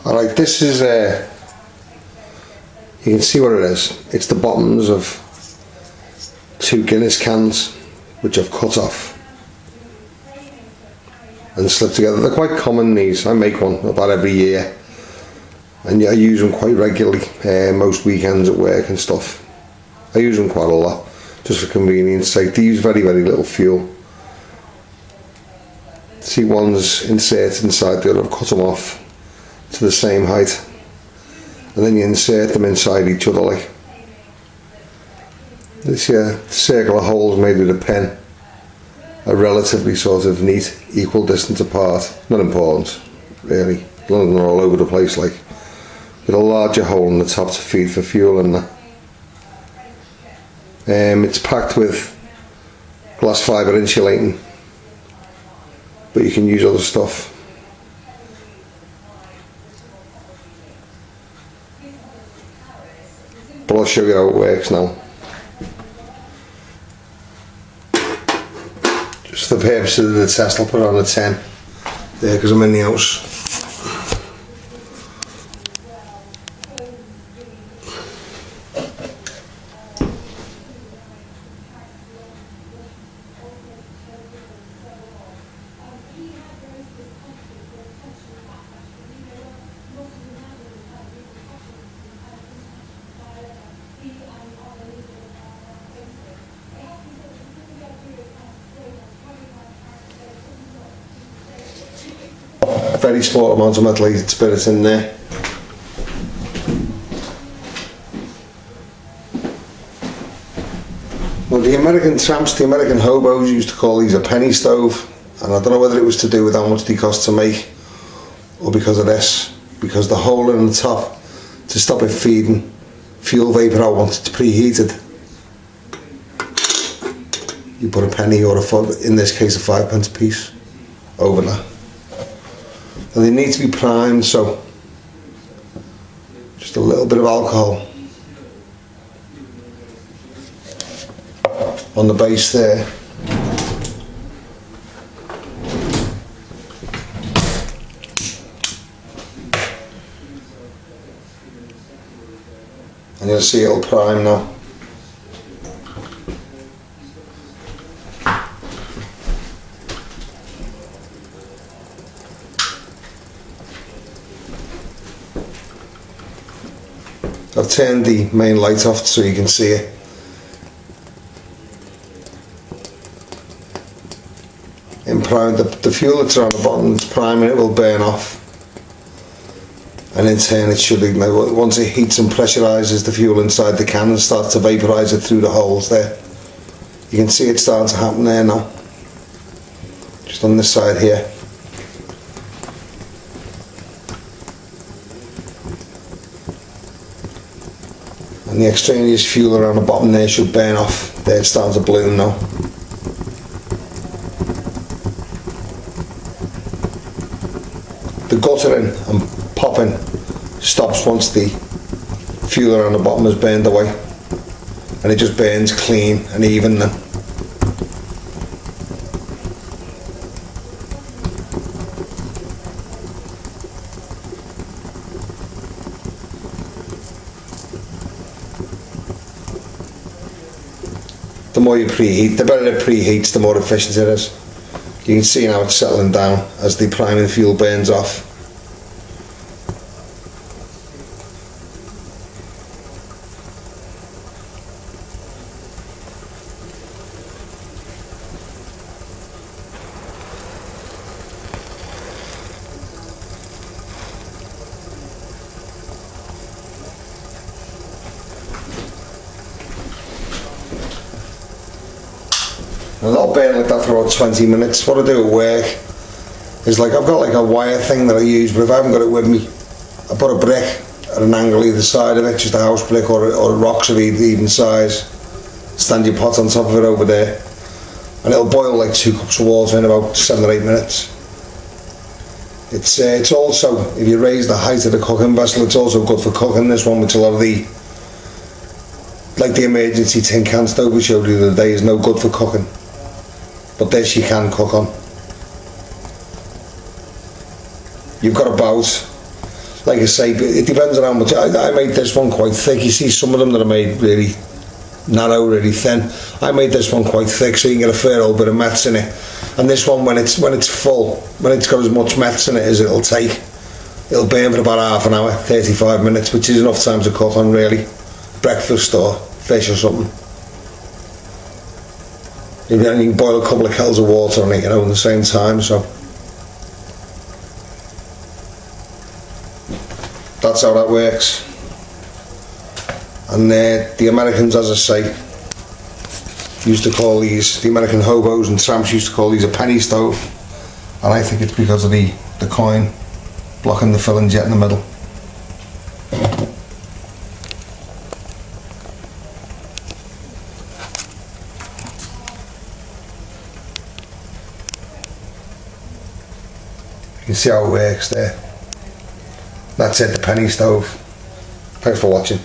Alright, this is you can see what it is. It's the bottoms of 2 Guinness cans which I've cut off and slipped together. They're quite common, these. I make one about every year and I use them quite regularly, most weekends at work and stuff. I use them quite a lot just for convenience sake. They use very little fuel. See, one's inserted inside the other. I've cut them off to the same height and then you insert them inside each other like this here. Circular holes made with a pen are relatively sort of neat, equal distance apart. Not important really, as long as they're all over the place, like, with a larger hole in the top to feed for fuel in there. It's packed with glass fibre insulating, but you can use other stuff. But I'll show you how it works now. Just for the purposes of the test, I'll put it on a 10 there because I'm in the house. Very small amount of methylated spirits in there. Well, the American tramps, the American hobos used to call these a penny stove, and I don't know whether it was to do with how much they cost to make or because of this, because the hole in the top to stop it feeding fuel vapour out once it's preheated, you put a penny or in this case a 5p piece over there. And they need to be primed, so just a little bit of alcohol on the base there. And you'll see it'll prime now. I've turned the main light off so you can see it. In prime, the fuel that's around the bottom, it's priming, it will burn off. And in turn it should ignite. Once it heats and pressurises the fuel inside the can and starts to vaporise it through the holes there. You can see it starting to happen there now. Just on this side here. And the extraneous fuel around the bottom there should burn off. There, it's starting to bloom now. The guttering and popping stops once the fuel around the bottom has burned away, and it just burns clean and even then. The more you preheat, the better it preheats, the more efficient it is. You can see now it's settling down as the priming fuel burns off. And that'll burn like that for about 20 minutes. What I do at work is, like, I've got like a wire thing that I use, but if I haven't got it with me, I put a brick at an angle either side of it, just a house brick or rocks of even size. Stand your pot on top of it over there, and it'll boil like 2 cups of water in about 7 or 8 minutes. It's also, if you raise the height of the cooking vessel, it's also good for cooking. This one, which a lot of the, like the emergency tin can stove we showed you the other day, is no good for cooking. But this you can cook on. You've got about like I say, it depends on how much. I made this one quite thick. You see some of them that are made really narrow, really thin. I made this one quite thick so you can get a fair old bit of meths in it. And this one, when it's full, when it's got as much meths in it as it'll take, it'll burn for about half an hour, 35 minutes, which is enough time to cook on really breakfast or fish or something. You can boil a couple of kettles of water on it, you know, at the same time. So that's how that works. And the Americans, as I say, used to call these, the American hobos and tramps used to call these a penny stove, and I think it's because of the coin blocking the filling jet in the middle. You can see how it works there. That's it, the penny stove. Thanks for watching.